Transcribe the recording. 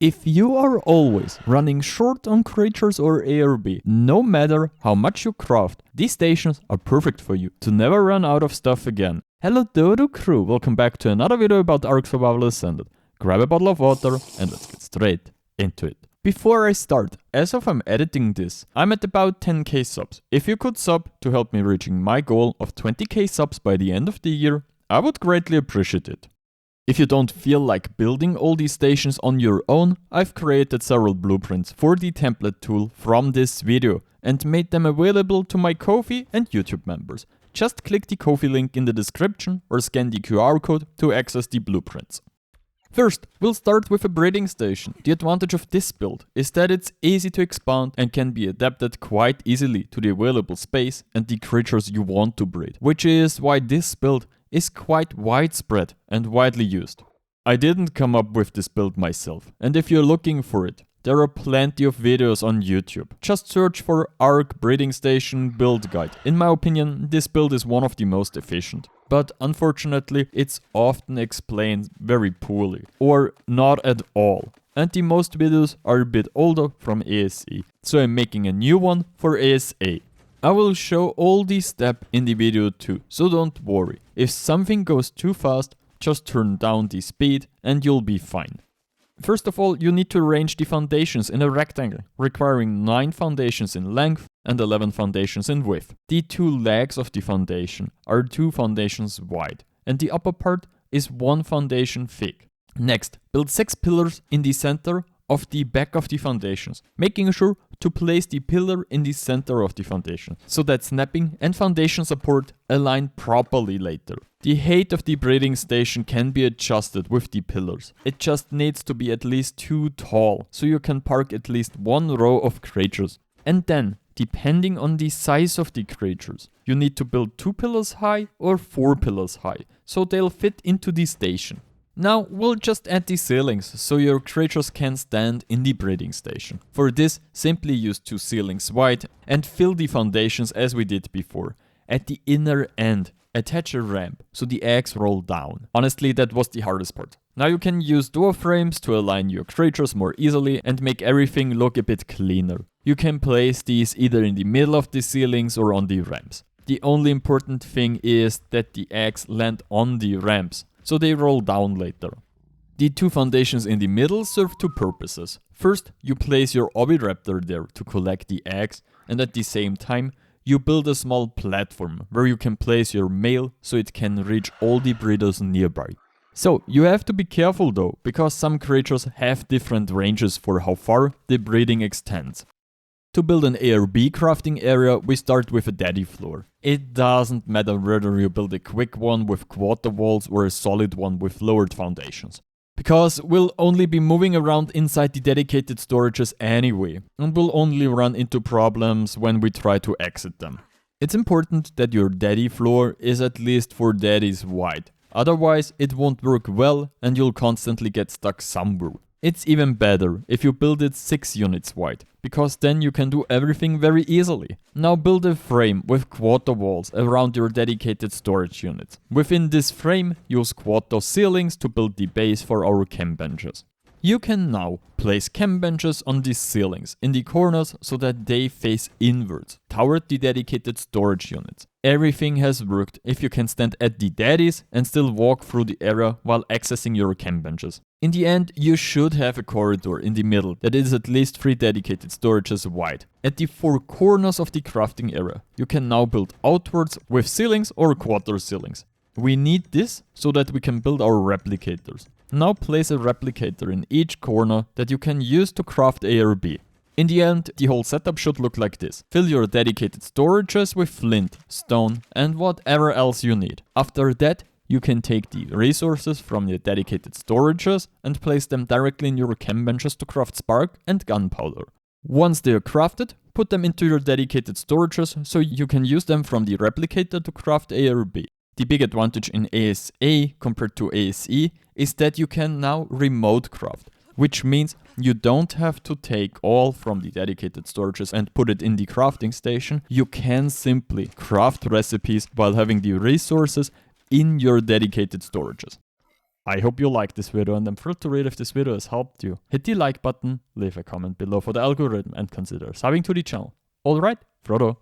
If you are always running short on creatures or ARB, no matter how much you craft, these stations are perfect for you to never run out of stuff again. Hello Dodo crew, welcome back to another video about ARK Ascended. Grab a bottle of water and let's get straight into it. Before I start, as of I'm editing this, I'm at about 10k subs. If you could sub to help me reaching my goal of 20k subs by the end of the year, I would greatly appreciate it. If you don't feel like building all these stations on your own, I've created several blueprints for the template tool from this video and made them available to my Ko-fi and YouTube members. Just click the Ko-fi link in the description or scan the QR code to access the blueprints. First, we'll start with a breeding station. The advantage of this build is that it's easy to expand and can be adapted quite easily to the available space and the creatures you want to breed, which is why this build is quite widespread and widely used. I didn't come up with this build myself, and if you're looking for it, there are plenty of videos on YouTube. Just search for ARK Breeding Station Build Guide. In my opinion, this build is one of the most efficient. But unfortunately, it's often explained very poorly, or not at all. And the most videos are a bit older from ASE, so I'm making a new one for ASA. I will show all these steps in the video too, so don't worry. If something goes too fast, just turn down the speed and you'll be fine. First of all, you need to arrange the foundations in a rectangle, requiring 9 foundations in length and 11 foundations in width. The 2 legs of the foundation are 2 foundations wide, and the upper part is 1 foundation thick. Next, build 6 pillars in the center of the back of the foundations, making sure to place the pillar in the center of the foundation, so that snapping and foundation support align properly later. The height of the breeding station can be adjusted with the pillars. It just needs to be at least 2 tall, so you can park at least 1 row of creatures. And then, depending on the size of the creatures, you need to build 2 pillars high or 4 pillars high, so they'll fit into the station. Now we'll just add the ceilings, so your creatures can stand in the breeding station. For this, simply use 2 ceilings wide and fill the foundations as we did before. At the inner end, attach a ramp, so the eggs roll down. Honestly, that was the hardest part. Now you can use door frames to align your creatures more easily and make everything look a bit cleaner. You can place these either in the middle of the ceilings or on the ramps. The only important thing is that the eggs land on the ramps, so they roll down later. The 2 foundations in the middle serve 2 purposes. First, you place your oviraptor there to collect the eggs, and at the same time, you build a small platform where you can place your male so it can reach all the breeders nearby. So, you have to be careful though, because some creatures have different ranges for how far the breeding extends. To build an ARB crafting area, we start with a daddy floor. It doesn't matter whether you build a quick one with quarter walls or a solid one with lowered foundations, because we'll only be moving around inside the dedicated storages anyway, and we'll only run into problems when we try to exit them. It's important that your daddy floor is at least 4 daddies wide, otherwise it won't work well and you'll constantly get stuck somewhere. It's even better if you build it 6 units wide, because then you can do everything very easily. Now build a frame with quarter walls around your dedicated storage units. Within this frame, use quarter ceilings to build the base for our chem benches. You can now place chem benches on these ceilings in the corners so that they face inwards, toward the dedicated storage units. Everything has worked if you can stand at the daddies and still walk through the area while accessing your chem benches. In the end, you should have a corridor in the middle that is at least 3 dedicated storages wide. At the 4 corners of the crafting area, you can now build outwards with ceilings or quarter ceilings. We need this so that we can build our replicators. Now place a replicator in each corner that you can use to craft ARB. In the end, the whole setup should look like this. Fill your dedicated storages with flint, stone and whatever else you need. After that, you can take the resources from the dedicated storages and place them directly in your chem benches to craft spark and gunpowder. Once they are crafted, put them into your dedicated storages so you can use them from the replicator to craft ARB. The big advantage in ASA compared to ASE is that you can now remote craft, which means you don't have to take all from the dedicated storages and put it in the crafting station. You can simply craft recipes while having the resources in your dedicated storages. I hope you liked this video, and I'm thrilled to read if this video has helped you. Hit the like button, leave a comment below for the algorithm, and consider subbing to the channel. Alright, Frodo.